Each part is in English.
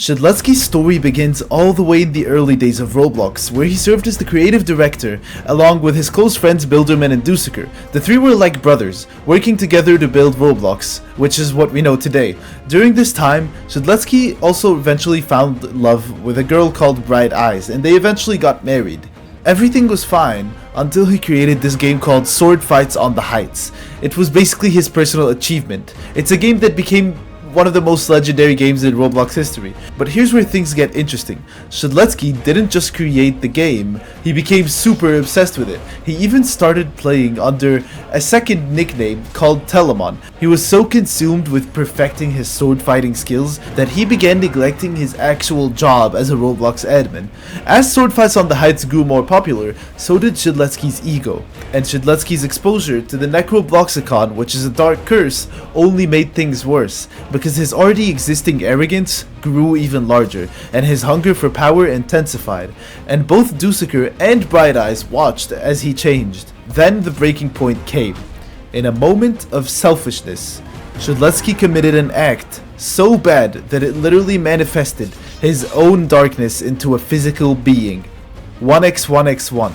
Shedletsky's story begins all the way in the early days of Roblox, where he served as the creative director, along with his close friends Builderman and Dusekkar. The three were like brothers, working together to build Roblox, which is what we know today. During this time, Shedletsky also eventually found love with a girl called Bright Eyes, and they eventually got married. Everything was fine until he created this game called Sword Fights on the Heights. It was basically his personal achievement. It's a game that became one of the most legendary games in Roblox history. But here's where things get interesting. Shedletsky didn't just create the game, he became super obsessed with it. He even started playing under a second nickname called Telemon. He was so consumed with perfecting his sword fighting skills that he began neglecting his actual job as a Roblox admin. As Sword Fights on the Heights grew more popular, so did Shedletsky's ego. And Shedletsky's exposure to the Necrobloxicon, which is a dark curse, only made things worse, because his already existing arrogance grew even larger, and his hunger for power intensified, and both Dusekkar and Bright Eyes watched as he changed. Then the breaking point came. In a moment of selfishness, Shedletsky committed an act so bad that it literally manifested his own darkness into a physical being. 1x1x1.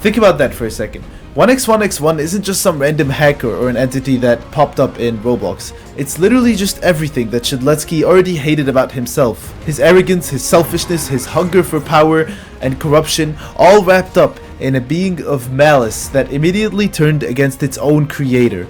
Think about that for a second. 1x1x1 isn't just some random hacker or an entity that popped up in Roblox. It's literally just everything that Shedletsky already hated about himself. His arrogance, his selfishness, his hunger for power and corruption, all wrapped up in a being of malice that immediately turned against its own creator.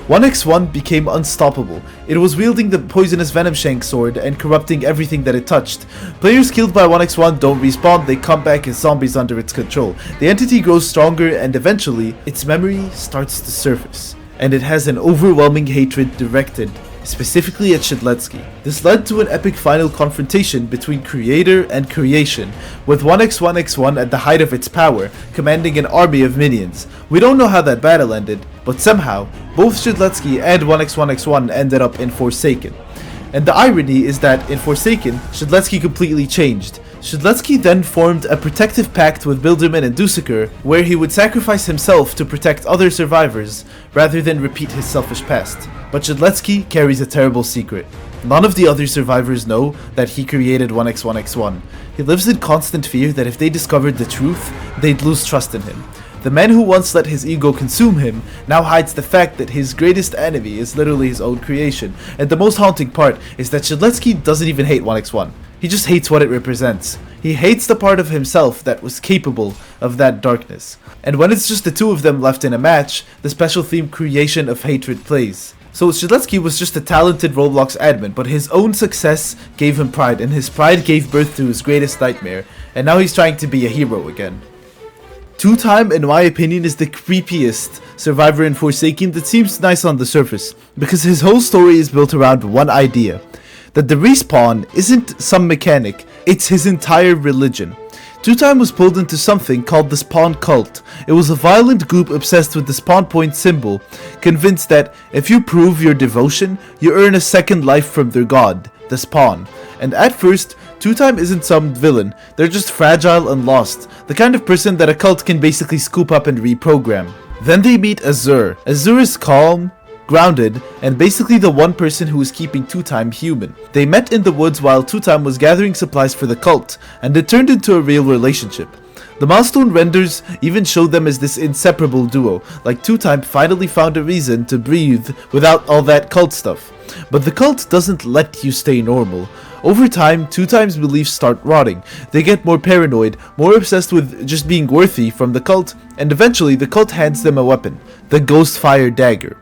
1x1 became unstoppable. It was wielding the poisonous Venom Shank sword and corrupting everything that it touched. Players killed by 1x1 don't respawn, they come back as zombies under its control. The entity grows stronger and eventually, its memory starts to surface. And it has an overwhelming hatred directed specifically at Shedletsky. This led to an epic final confrontation between creator and creation, with 1x1x1 at the height of its power, commanding an army of minions. We don't know how that battle ended, but somehow, both Shedletsky and 1x1x1 ended up in Forsaken. And the irony is that in Forsaken, Shedletsky completely changed. Shedletsky then formed a protective pact with Builderman and Dusekkar, where he would sacrifice himself to protect other survivors, rather than repeat his selfish past. But Shedletsky carries a terrible secret. None of the other survivors know that he created 1x1x1. He lives in constant fear that if they discovered the truth, they'd lose trust in him. The man who once let his ego consume him now hides the fact that his greatest enemy is literally his own creation. And the most haunting part is that Shedletsky doesn't even hate 1x1. He just hates what it represents. He hates the part of himself that was capable of that darkness. And when it's just the two of them left in a match, the special theme Creation of Hatred plays. So Shedletsky was just a talented Roblox admin, but his own success gave him pride, and his pride gave birth to his greatest nightmare, and now he's trying to be a hero again. Two-Time, in my opinion, is the creepiest survivor in Forsaken that seems nice on the surface, because his whole story is built around one idea, that the respawn isn't some mechanic, it's his entire religion. Two-Time was pulled into something called the Spawn Cult. It was a violent group obsessed with the spawn point symbol, convinced that if you prove your devotion, you earn a second life from their god, the Spawn. And at first, Two-Time isn't some villain, they're just fragile and lost, the kind of person that a cult can basically scoop up and reprogram. Then they meet Azur. Azur is calm, grounded, and basically the one person who is keeping Two-Time human. They met in the woods while Two-Time was gathering supplies for the cult, and it turned into a real relationship. The milestone renders even showed them as this inseparable duo, like Two-Time finally found a reason to breathe without all that cult stuff. But the cult doesn't let you stay normal. Over time, Two-Time's beliefs start rotting. They get more paranoid, more obsessed with just being worthy from the cult, and eventually the cult hands them a weapon, the Ghostfire Dagger.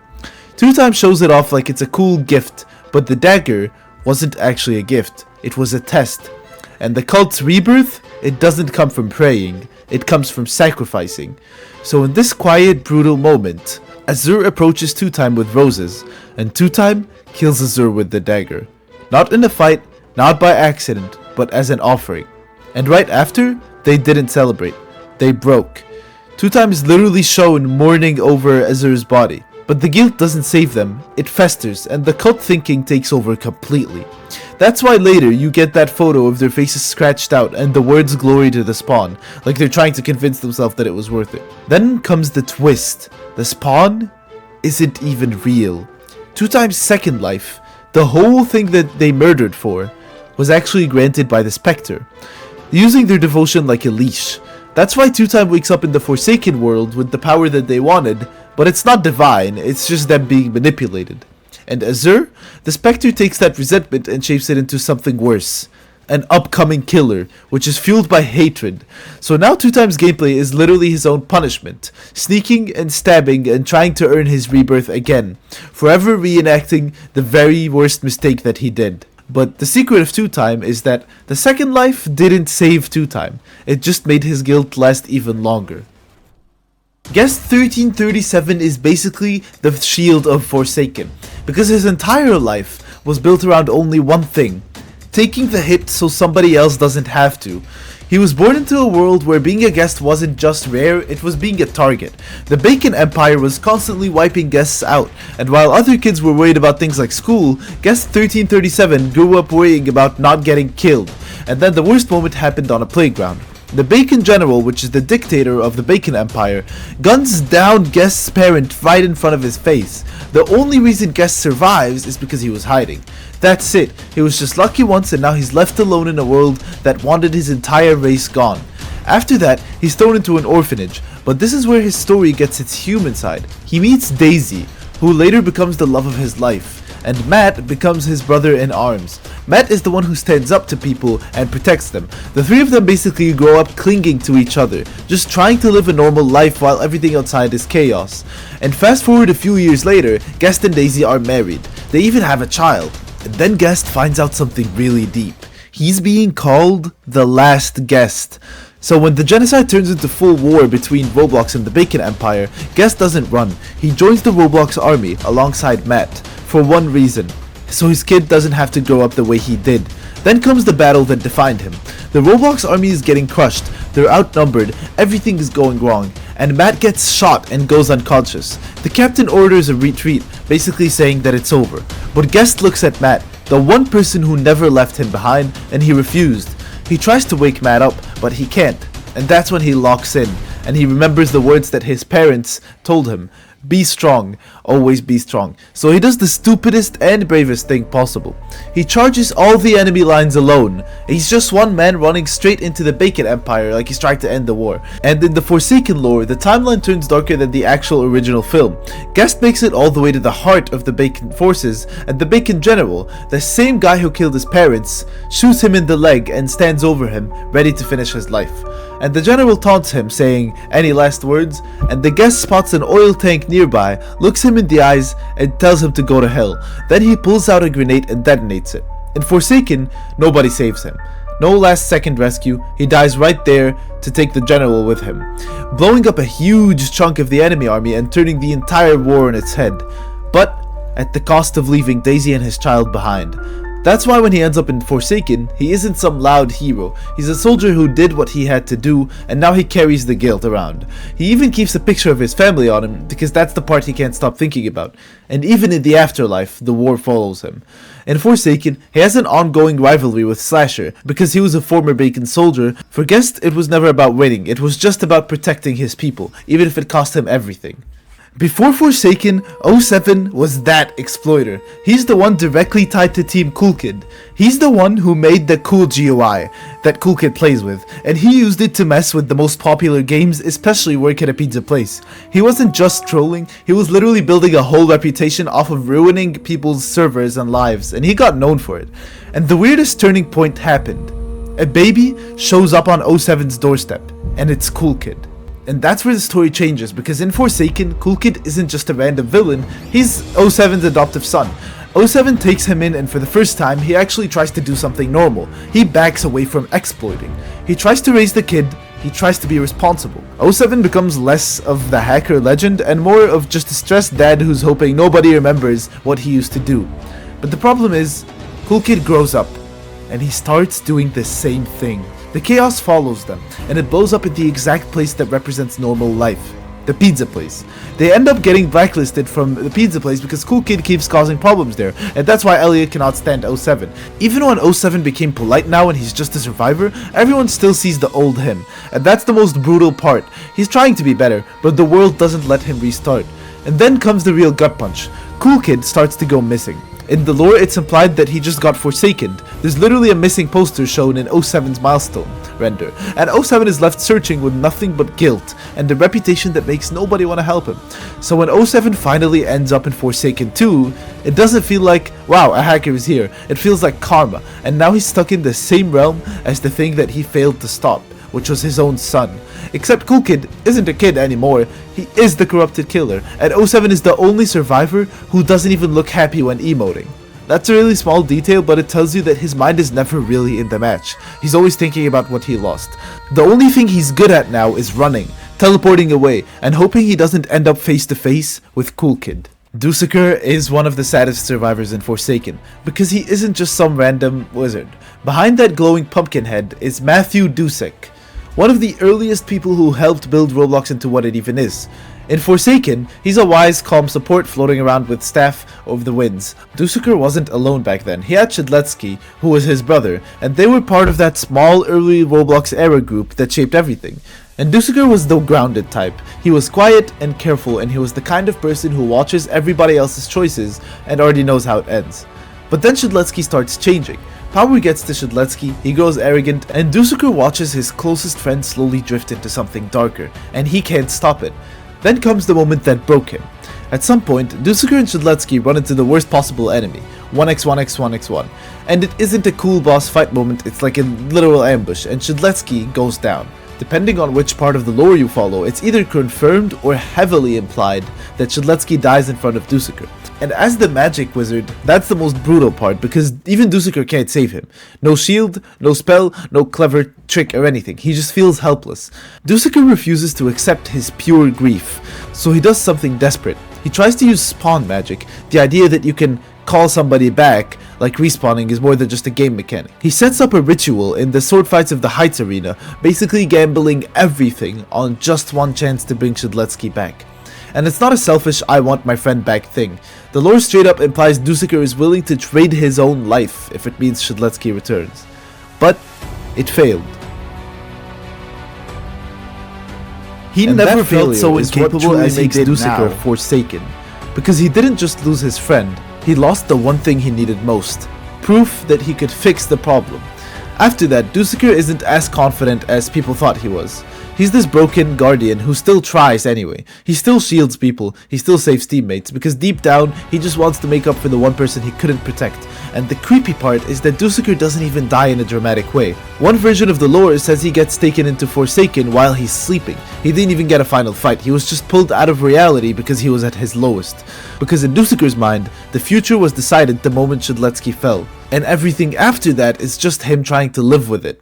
Two-Time shows it off like it's a cool gift, but the dagger wasn't actually a gift, it was a test. And the cult's rebirth, it doesn't come from praying, it comes from sacrificing. So in this quiet, brutal moment, Azur approaches Two-Time with roses, and Two-Time kills Azur with the dagger. Not in a fight, not by accident, but as an offering. And right after, they didn't celebrate, they broke. Two-Time is literally shown mourning over Azur's body. But the guilt doesn't save them, it festers, and the cult thinking takes over completely. That's why later you get that photo of their faces scratched out and the words glory to the spawn, like they're trying to convince themselves that it was worth it. Then comes the twist. The spawn isn't even real. Two-Time's second life, the whole thing that they murdered for, was actually granted by the Spectre, using their devotion like a leash. That's why 2-Time wakes up in the Forsaken world with the power that they wanted, but it's not divine, it's just them being manipulated. And Azur, the Spectre takes that resentment and shapes it into something worse. An upcoming killer, which is fueled by hatred. So now 2-Time's gameplay is literally his own punishment, sneaking and stabbing and trying to earn his rebirth again, forever reenacting the very worst mistake that he did. But the secret of 2-Time is that the second life didn't save 2-Time, it just made his guilt last even longer. Guest 1337 is basically the shield of Forsaken, because his entire life was built around only one thing: taking the hit so somebody else doesn't have to. He was born into a world where being a guest wasn't just rare, it was being a target. The Bacon Empire was constantly wiping guests out, and while other kids were worried about things like school, Guest 1337 grew up worrying about not getting killed. And then the worst moment happened on a playground. The Bacon General, which is the dictator of the Bacon Empire, guns down Guest's parent right in front of his face. The only reason Guest survives is because he was hiding. That's it, he was just lucky once and now he's left alone in a world that wanted his entire race gone. After that, he's thrown into an orphanage, but this is where his story gets its human side. He meets Daisy, who later becomes the love of his life, and Matt becomes his brother in arms. Matt is the one who stands up to people and protects them. The three of them basically grow up clinging to each other, just trying to live a normal life while everything outside is chaos. And fast forward a few years later, Guest and Daisy are married. They even have a child. And then Guest finds out something really deep. He's being called the last guest. So when the genocide turns into full war between Roblox and the Bacon Empire, Guest doesn't run. He joins the Roblox army alongside Matt, for one reason: so his kid doesn't have to grow up the way he did. Then comes the battle that defined him. The Roblox army is getting crushed, they're outnumbered, everything is going wrong, and Matt gets shot and goes unconscious. The captain orders a retreat, basically saying that it's over. But Guest looks at Matt, the one person who never left him behind, and he refused. He tries to wake Matt up, but he can't, and that's when he locks in, and he remembers the words that his parents told him: be strong, always be strong. So he does the stupidest and bravest thing possible. He charges all the enemy lines alone. He's just one man running straight into the Bacon Empire like he's trying to end the war. And in the Forsaken lore, the timeline turns darker than the actual original film. Guest makes it all the way to the heart of the Bacon forces, and the Bacon General, the same guy who killed his parents, shoots him in the leg and stands over him, ready to finish his life. And the general taunts him, saying, "Any last words?" And the guest spots an oil tank nearby, looks him in the eyes, and tells him to go to hell. Then he pulls out a grenade and detonates it. In Forsaken, nobody saves him. No last second rescue, he dies right there to take the general with him, blowing up a huge chunk of the enemy army and turning the entire war on its head. But at the cost of leaving Daisy and his child behind. That's why when he ends up in Forsaken, he isn't some loud hero. He's a soldier who did what he had to do, and now he carries the guilt around. He even keeps a picture of his family on him, because that's the part he can't stop thinking about. And even in the afterlife, the war follows him. In Forsaken, he has an ongoing rivalry with Slasher, because he was a former Bacon soldier. For Guest, it was never about winning, it was just about protecting his people, even if it cost him everything. Before Forsaken, 07 was that exploiter. He's the one directly tied to Team Cool Kid. He's the one who made the cool GUI that Cool Kid plays with, and he used it to mess with the most popular games, especially Work at a Pizza Place. He wasn't just trolling, he was literally building a whole reputation off of ruining people's servers and lives, and he got known for it. And the weirdest turning point happened. A baby shows up on 07's doorstep, and it's Cool Kid. And that's where the story changes, because in Forsaken, Cool Kid isn't just a random villain, he's 07's adoptive son. 07 takes him in, and for the first time, he actually tries to do something normal. He backs away from exploiting. He tries to raise the kid, he tries to be responsible. 07 becomes less of the hacker legend and more of just a stressed dad who's hoping nobody remembers what he used to do. But the problem is, Cool Kid grows up, and he starts doing the same thing. The chaos follows them, and it blows up at the exact place that represents normal life. The pizza place. They end up getting blacklisted from the pizza place because Cool Kid keeps causing problems there, and that's why Elliot cannot stand 07. Even when 07 became polite now and he's just a survivor, everyone still sees the old him, and that's the most brutal part. He's trying to be better, but the world doesn't let him restart. And then comes the real gut punch. Cool Kid starts to go missing. In the lore, it's implied that he just got forsaken. There's literally a missing poster shown in 07's milestone render, and 07 is left searching with nothing but guilt and a reputation that makes nobody want to help him. So when 07 finally ends up in Forsaken 2, it doesn't feel like, wow, a hacker is here. It feels like karma, and now he's stuck in the same realm as the thing that he failed to stop, which was his own son. Except Cool Kid isn't a kid anymore, he is the corrupted killer, and 07 is the only survivor who doesn't even look happy when emoting. That's a really small detail, but it tells you that his mind is never really in the match. He's always thinking about what he lost. The only thing he's good at now is running, teleporting away, and hoping he doesn't end up face to face with Cool Kid. Dusekkar is one of the saddest survivors in Forsaken, because he isn't just some random wizard. Behind that glowing pumpkin head is Matthew Dusekkar, one of the earliest people who helped build Roblox into what it even is. In Forsaken, he's a wise, calm support floating around with Taph over the winds. Dusekkar wasn't alone back then. He had Shedletsky, who was his brother, and they were part of that small early Roblox era group that shaped everything. And Dusekkar was the grounded type. He was quiet and careful, and he was the kind of person who watches everybody else's choices and already knows how it ends. But then Shedletsky starts changing. Power gets to Shedletsky, he grows arrogant, and Dusekkar watches his closest friend slowly drift into something darker, and he can't stop it. Then comes the moment that broke him. At some point, Dusekkar and Shedletsky run into the worst possible enemy, 1x1x1x1, and it isn't a cool boss fight moment, it's like a literal ambush, and Shedletsky goes down. Depending on which part of the lore you follow, it's either confirmed or heavily implied that Shedletsky dies in front of Dusekkar. And as the magic wizard, that's the most brutal part, because even Dusekkar can't save him. No shield, no spell, no clever trick or anything, he just feels helpless. Dusekkar refuses to accept his pure grief, so he does something desperate. He tries to use spawn magic, the idea that you can call somebody back, like respawning, is more than just a game mechanic. He sets up a ritual in the Sword Fights of the Heights arena, basically gambling everything on just one chance to bring Shedletsky back. And it's not a selfish I want my friend back thing. The lore straight up implies Dusekkar is willing to trade his own life if it means Shedletsky returns. But it failed. He never felt so incapable as he did Dusekkar Forsaken, because he didn't just lose his friend, he lost the one thing he needed most, proof that he could fix the problem. After that, Dusekkar isn't as confident as people thought he was. He's this broken guardian who still tries anyway. He still shields people, he still saves teammates, because deep down, he just wants to make up for the one person he couldn't protect. And the creepy part is that Dusekkar doesn't even die in a dramatic way. One version of the lore says he gets taken into Forsaken while he's sleeping. He didn't even get a final fight, he was just pulled out of reality because he was at his lowest. Because in Dussekkar's mind, the future was decided the moment Shedletsky fell, and everything after that is just him trying to live with it.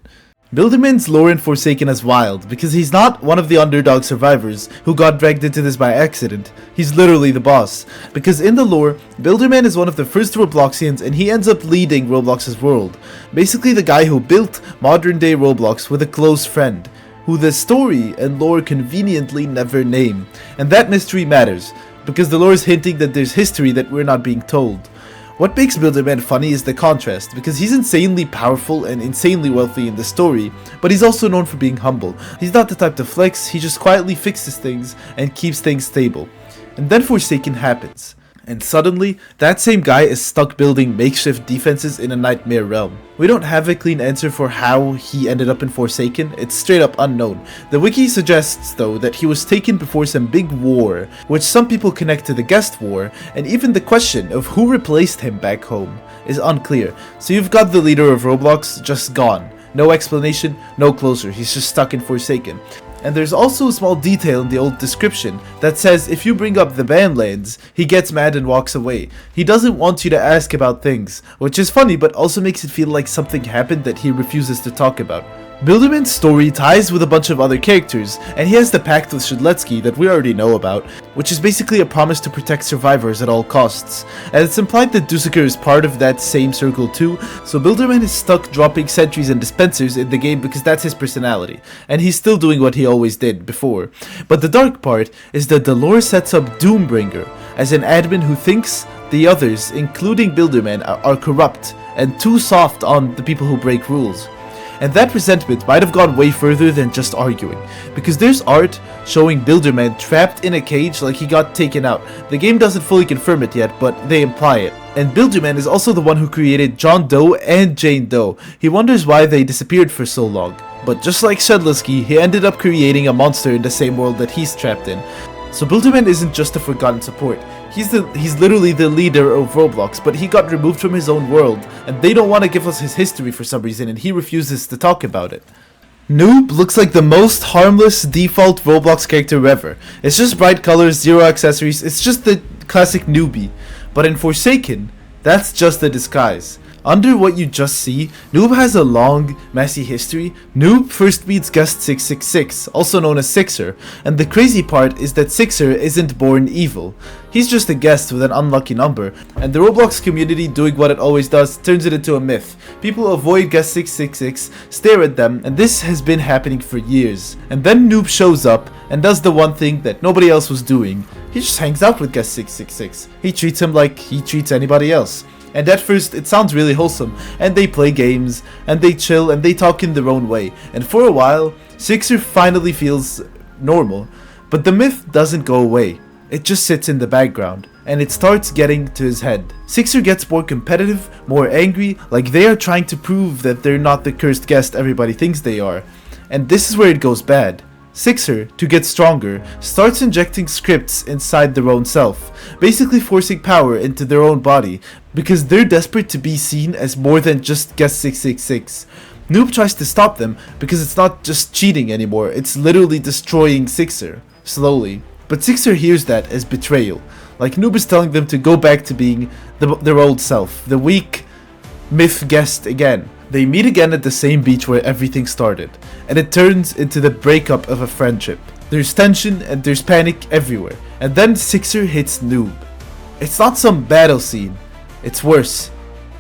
Builderman's lore in Forsaken is wild, because he's not one of the underdog survivors who got dragged into this by accident. He's literally the boss, because in the lore, Builderman is one of the first Robloxians and he ends up leading Roblox's world. Basically the guy who built modern day Roblox with a close friend, who the story and lore conveniently never name. And that mystery matters, because the lore is hinting that there's history that we're not being told. What makes Builderman funny is the contrast, because he's insanely powerful and insanely wealthy in the story, but he's also known for being humble. He's not the type to flex, he just quietly fixes things and keeps things stable. And then Forsaken happens, and suddenly, that same guy is stuck building makeshift defenses in a nightmare realm. We don't have a clean answer for how he ended up in Forsaken, it's straight up unknown. The wiki suggests though that he was taken before some big war, which some people connect to the guest war, and even the question of who replaced him back home is unclear. So you've got the leader of Roblox just gone. No explanation, no closure, he's just stuck in Forsaken. And there's also a small detail in the old description that says if you bring up the Bandlands, he gets mad and walks away. He doesn't want you to ask about things, which is funny but also makes it feel like something happened that he refuses to talk about. Builderman's story ties with a bunch of other characters, and he has the pact with Shedletsky that we already know about, which is basically a promise to protect survivors at all costs. And it's implied that Dusekkar is part of that same circle too, so Builderman is stuck dropping sentries and dispensers in the game because that's his personality, and he's still doing what he always did before. But the dark part is that the lore sets up Doombringer as an admin who thinks the others, including Builderman, are corrupt and too soft on the people who break rules. And that resentment might have gone way further than just arguing, because there's art showing Builderman trapped in a cage like he got taken out. The game doesn't fully confirm it yet, but they imply it. And Builderman is also the one who created John Doe and Jane Doe. He wonders why they disappeared for so long. But just like Shedletsky, he ended up creating a monster in the same world that he's trapped in. So Builderman isn't just a forgotten support. He's literally the leader of Roblox, but he got removed from his own world, and they don't want to give us his history for some reason, and he refuses to talk about it. Noob looks like the most harmless default Roblox character ever. It's just bright colors, zero accessories, it's just the classic newbie. But in Forsaken, that's just a disguise. Under what you just see, Noob has a long, messy history. Noob first meets guest 666, also known as Sixer, and the crazy part is that Sixer isn't born evil. He's just a guest with an unlucky number, and the Roblox community, doing what it always does, turns it into a myth. People avoid guest 666, stare at them, and this has been happening for years. And then Noob shows up and does the one thing that nobody else was doing. He just hangs out with guest 666. He treats him like he treats anybody else. And at first it sounds really wholesome, and they play games, and they chill, and they talk in their own way, and for a while, Sixer finally feels normal. But the myth doesn't go away, it just sits in the background, and it starts getting to his head. Sixer gets more competitive, more angry, like they are trying to prove that they're not the cursed guest everybody thinks they are. And this is where it goes bad. Sixer, to get stronger, starts injecting scripts inside their own self, basically forcing power into their own body, because they're desperate to be seen as more than just guest 666. Noob tries to stop them because it's not just cheating anymore, it's literally destroying Sixer, slowly. But Sixer hears that as betrayal, like Noob is telling them to go back to being their old self, the weak myth guest again. They meet again at the same beach where everything started, and it turns into the breakup of a friendship. There's tension and there's panic everywhere, and then Sixer hits Noob. It's not some battle scene, it's worse.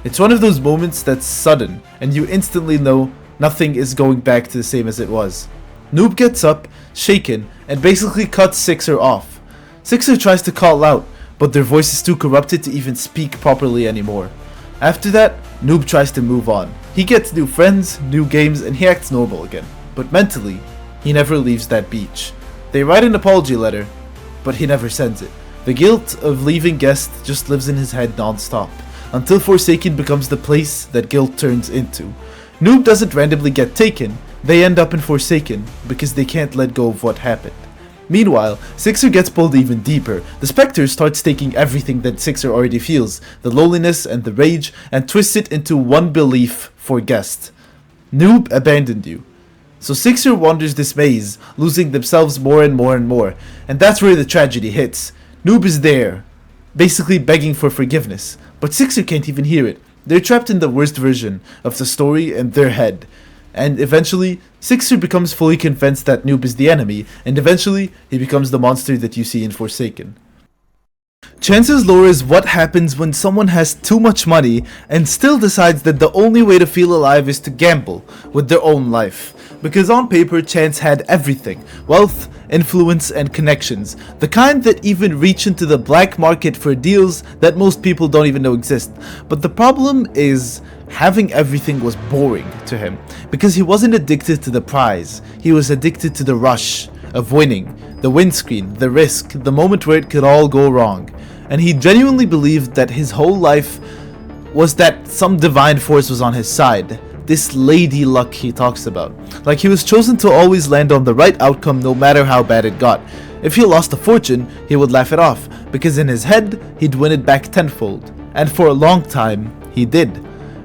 It's one of those moments that's sudden, and you instantly know nothing is going back to the same as it was. Noob gets up, shaken, and basically cuts Sixer off. Sixer tries to call out, but their voice is too corrupted to even speak properly anymore. After that, Noob tries to move on. He gets new friends, new games, and he acts normal again. But mentally, he never leaves that beach. They write an apology letter, but he never sends it. The guilt of leaving guest just lives in his head non-stop, until Forsaken becomes the place that guilt turns into. Noob doesn't randomly get taken, they end up in Forsaken because they can't let go of what happened. Meanwhile, Sixer gets pulled even deeper. The Spectre starts taking everything that Sixer already feels, the loneliness and the rage, and twists it into one belief for guest. Noob abandoned you. So Sixer wanders this maze, losing themselves more and more and more, and that's where the tragedy hits. Noob is there, basically begging for forgiveness, but Sixer can't even hear it. They're trapped in the worst version of the story in their head. And eventually, Sixer becomes fully convinced that Noob is the enemy, and eventually, he becomes the monster that you see in Forsaken. Chances lore is what happens when someone has too much money and still decides that the only way to feel alive is to gamble with their own life. Because on paper, Chance had everything: wealth, influence, and connections. The kind that even reach into the black market for deals that most people don't even know exist. But the problem is, having everything was boring to him, because he wasn't addicted to the prize, he was addicted to the rush of winning, the windscreen, the risk, the moment where it could all go wrong. And he genuinely believed that his whole life was that some divine force was on his side, this lady luck he talks about. Like he was chosen to always land on the right outcome no matter how bad it got. If he lost a fortune, he would laugh it off, because in his head, he'd win it back tenfold. And for a long time, he did.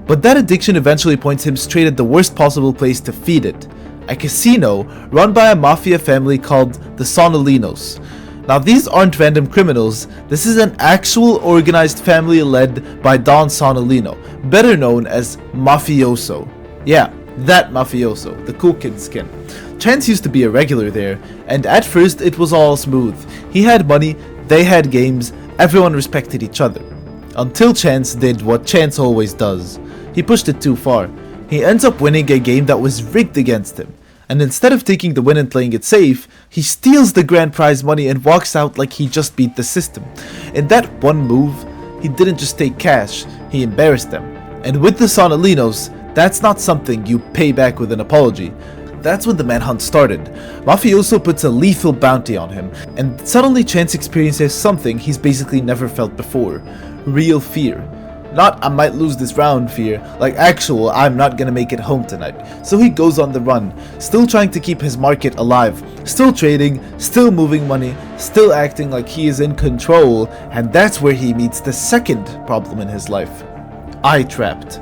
But that addiction eventually points him straight at the worst possible place to feed it: a casino run by a mafia family called the Sonolinos. Now these aren't random criminals, this is an actual organized family led by Don Sonolino, better known as Mafioso. Yeah, that Mafioso, the cool kid skin. Chance used to be a regular there, and at first it was all smooth. He had money, they had games, everyone respected each other. Until Chance did what Chance always does. He pushed it too far. He ends up winning a game that was rigged against him. And instead of taking the win and playing it safe, he steals the grand prize money and walks out like he just beat the system. In that one move, he didn't just take cash, he embarrassed them. And with the Sonolinos, that's not something you pay back with an apology. That's when the manhunt started. Mafioso puts a lethal bounty on him, and suddenly Chance experiences something he's basically never felt before: real fear. Not I might lose this round fear, like actual I'm not gonna make it home tonight. So he goes on the run, still trying to keep his market alive, still trading, still moving money, still acting like he is in control, and that's where he meets the second problem in his life. Eye-trapped.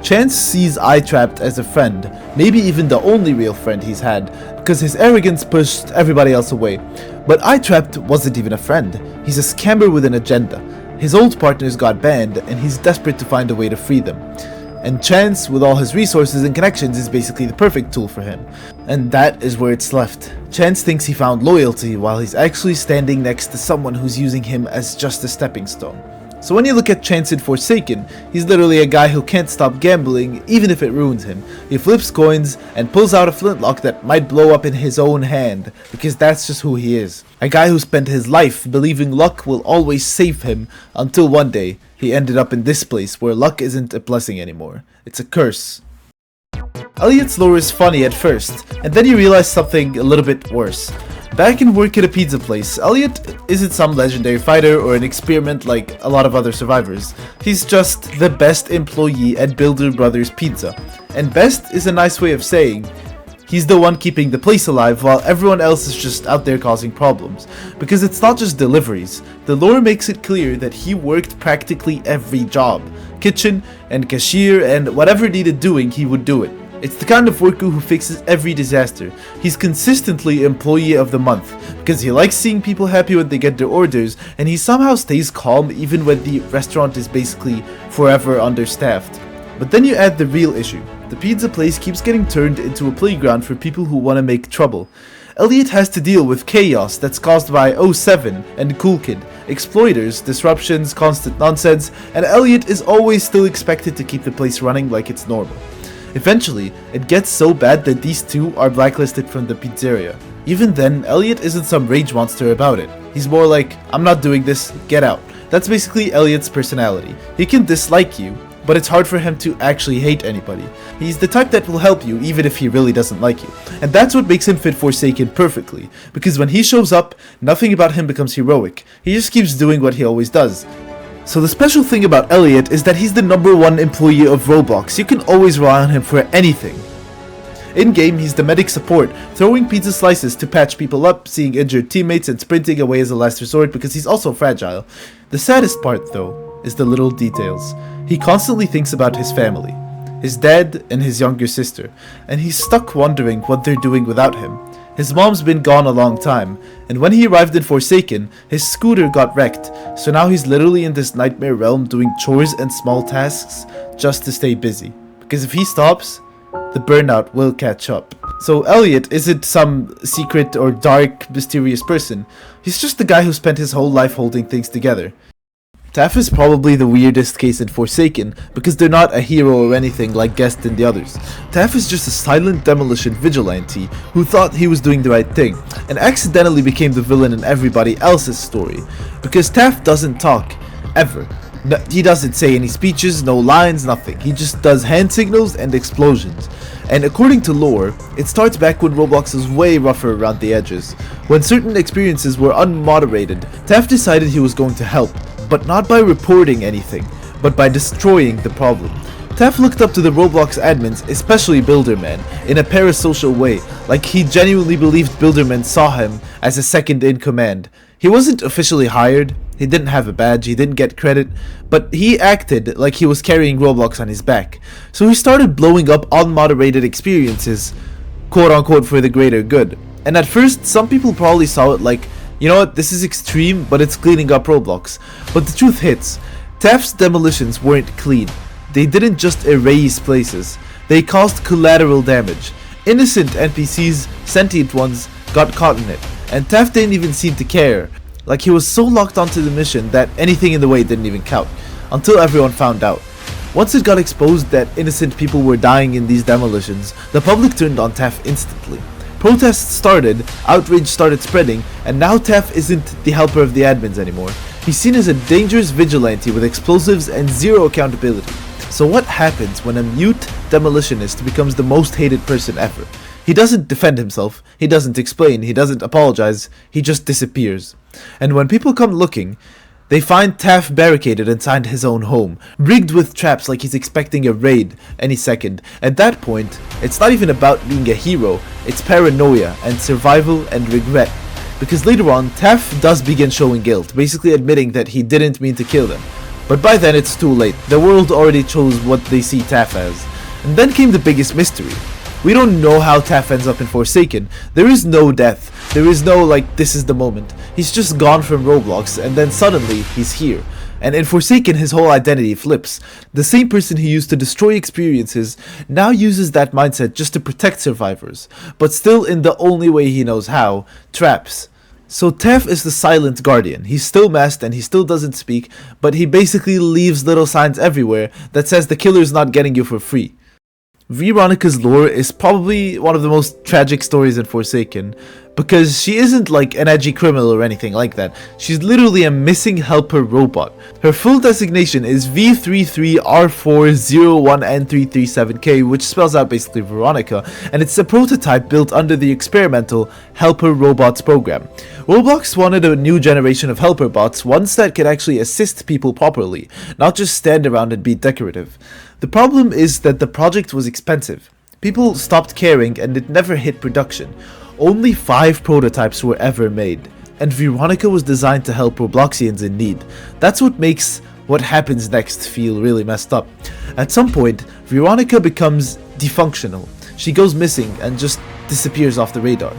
Chance sees Eye-trapped as a friend, maybe even the only real friend he's had, because his arrogance pushed everybody else away. But Eye-trapped wasn't even a friend, he's a scammer with an agenda. His old partners got banned, and he's desperate to find a way to free them. And Chance, with all his resources and connections, is basically the perfect tool for him. And that is where it's left. Chance thinks he found loyalty, while he's actually standing next to someone who's using him as just a stepping stone. So when you look at Chance in Forsaken, he's literally a guy who can't stop gambling even if it ruins him. He flips coins and pulls out a flintlock that might blow up in his own hand, because that's just who he is. A guy who spent his life believing luck will always save him, until one day he ended up in this place where luck isn't a blessing anymore. It's a curse. Elliot's lore is funny at first, and then you realize something a little bit worse. Back in work at a pizza place, Elliot isn't some legendary fighter or an experiment like a lot of other survivors. He's just the best employee at Builder Brothers Pizza. And best is a nice way of saying he's the one keeping the place alive while everyone else is just out there causing problems. Because it's not just deliveries. The lore makes it clear that he worked practically every job. Kitchen and cashier and whatever needed doing, he would do it. It's the kind of worker who fixes every disaster. He's consistently Employee of the Month, because he likes seeing people happy when they get their orders, and he somehow stays calm even when the restaurant is basically forever understaffed. But then you add the real issue. The pizza place keeps getting turned into a playground for people who want to make trouble. Elliot has to deal with chaos that's caused by 07 and Cool Kid, exploiters, disruptions, constant nonsense, and Elliot is always still expected to keep the place running like it's normal. Eventually, it gets so bad that these two are blacklisted from the pizzeria. Even then, Elliot isn't some rage monster about it. He's more like, I'm not doing this, get out. That's basically Elliot's personality. He can dislike you, but it's hard for him to actually hate anybody. He's the type that will help you even if he really doesn't like you. And that's what makes him fit Forsaken perfectly, because when he shows up, nothing about him becomes heroic. He just keeps doing what he always does. So the special thing about Elliot is that he's the #1 employee of Roblox. You can always rely on him for anything. In-game, he's the medic support, throwing pizza slices to patch people up, seeing injured teammates, and sprinting away as a last resort because he's also fragile. The saddest part, though, is the little details. He constantly thinks about his family, his dad and his younger sister, and he's stuck wondering what they're doing without him. His mom's been gone a long time, and when he arrived in Forsaken, his scooter got wrecked, so now he's literally in this nightmare realm doing chores and small tasks just to stay busy. Because if he stops, the burnout will catch up. So Elliot isn't some secret or dark, mysterious person. He's just the guy who spent his whole life holding things together. Taph is probably the weirdest case in Forsaken, because they're not a hero or anything like Guest and the others. Taph is just a silent demolition vigilante who thought he was doing the right thing, and accidentally became the villain in everybody else's story. Because Taph doesn't talk, ever. No, he doesn't say any speeches, no lines, nothing. He just does hand signals and explosions. And according to lore, it starts back when Roblox was way rougher around the edges. When certain experiences were unmoderated, Taph decided he was going to help. But not by reporting anything, but by destroying the problem. Taph looked up to the Roblox admins, especially Builderman, in a parasocial way, like he genuinely believed Builderman saw him as a second in command. He wasn't officially hired, he didn't have a badge, he didn't get credit, but he acted like he was carrying Roblox on his back. So he started blowing up unmoderated experiences, quote unquote, for the greater good. And at first, some people probably saw it like, you know what, this is extreme, but it's cleaning up Roblox. But the truth hits. Taph's demolitions weren't clean. They didn't just erase places. They caused collateral damage. Innocent NPCs, sentient ones, got caught in it. And Taph didn't even seem to care. Like he was so locked onto the mission that anything in the way didn't even count. Until everyone found out. Once it got exposed that innocent people were dying in these demolitions, the public turned on Taph instantly. Protests started, outrage started spreading, and now Taph isn't the helper of the admins anymore. He's seen as a dangerous vigilante with explosives and zero accountability. So what happens when a mute demolitionist becomes the most hated person ever? He doesn't defend himself, he doesn't explain, he doesn't apologize, he just disappears. And when people come looking, They find Taph barricaded inside his own home, rigged with traps like he's expecting a raid any second. At that point, it's not even about being a hero, it's paranoia and survival and regret. Because later on, Taph does begin showing guilt, basically admitting that he didn't mean to kill them. But by then it's too late, the world already chose what they see Taph as. And then came the biggest mystery. We don't know how Taph ends up in Forsaken. There is no death. There is no like, this is the moment. He's just gone from Roblox and then suddenly he's here. And in Forsaken his whole identity flips. The same person who used to destroy experiences now uses that mindset just to protect survivors. But still in the only way he knows how, traps. So Taph is the silent guardian. He's still masked and he still doesn't speak, but he basically leaves little signs everywhere that says the killer's not getting you for free. Veeronica's lore is probably one of the most tragic stories in Forsaken, because she isn't like an edgy criminal or anything like that. She's literally a missing helper robot. Her full designation is V33R401N337K, which spells out basically Veeronica, and it's a prototype built under the experimental Helper Robots program. Roblox wanted a new generation of helper bots, ones that could actually assist people properly, not just stand around and be decorative. The problem is that the project was expensive. People stopped caring and it never hit production. Only 5 prototypes were ever made, and Veeronica was designed to help Robloxians in need. That's what makes what happens next feel really messed up. At some point, Veeronica becomes defunctional. She goes missing and just disappears off the radar.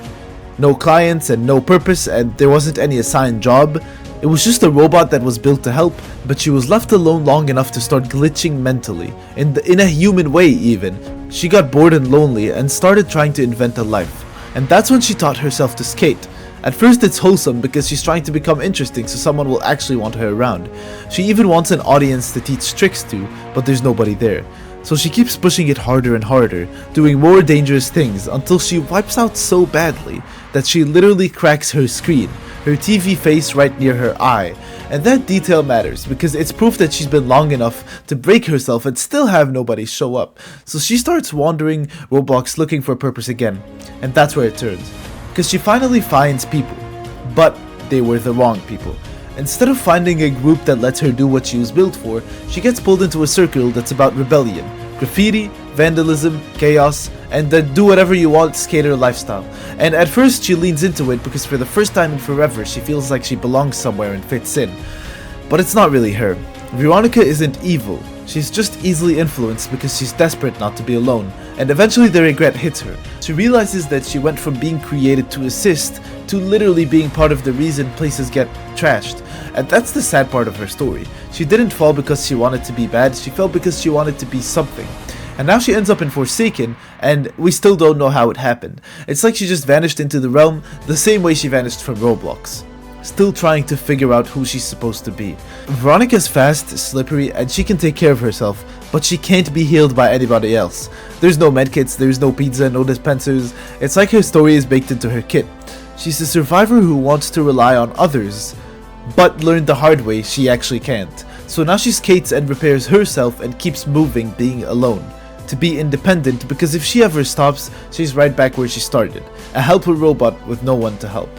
No clients and no purpose, and there wasn't any assigned job. It was just a robot that was built to help, but she was left alone long enough to start glitching mentally, in a human way even. She got bored and lonely and started trying to invent a life. And that's when she taught herself to skate. At first it's wholesome because she's trying to become interesting so someone will actually want her around. She even wants an audience to teach tricks to, but there's nobody there. So she keeps pushing it harder and harder, doing more dangerous things until she wipes out so badly that she literally cracks her screen, her TV face right near her eye. And that detail matters because it's proof that she's been long enough to break herself and still have nobody show up. So she starts wandering Roblox looking for purpose again. And that's where it turns. Because she finally finds people. But they were the wrong people. Instead of finding a group that lets her do what she was built for, she gets pulled into a circle that's about rebellion, graffiti, vandalism, chaos, and the do whatever you want skater lifestyle. And at first she leans into it because for the first time in forever she feels like she belongs somewhere and fits in. But it's not really her. Veeronica isn't evil. She's just easily influenced because she's desperate not to be alone, and eventually the regret hits her. She realizes that she went from being created to assist to literally being part of the reason places get trashed. And that's the sad part of her story. She didn't fall because she wanted to be bad, she fell because she wanted to be something. And now she ends up in Forsaken, and we still don't know how it happened. It's like she just vanished into the realm the same way she vanished from Roblox. Still trying to figure out who she's supposed to be. Veronica's fast, slippery, and she can take care of herself, but she can't be healed by anybody else. There's no medkits, there's no pizza, no dispensers. It's like her story is baked into her kit. She's a survivor who wants to rely on others, but learned the hard way she actually can't. So now she skates and repairs herself and keeps moving, being alone. To be independent, because if she ever stops, she's right back where she started. A helper robot with no one to help.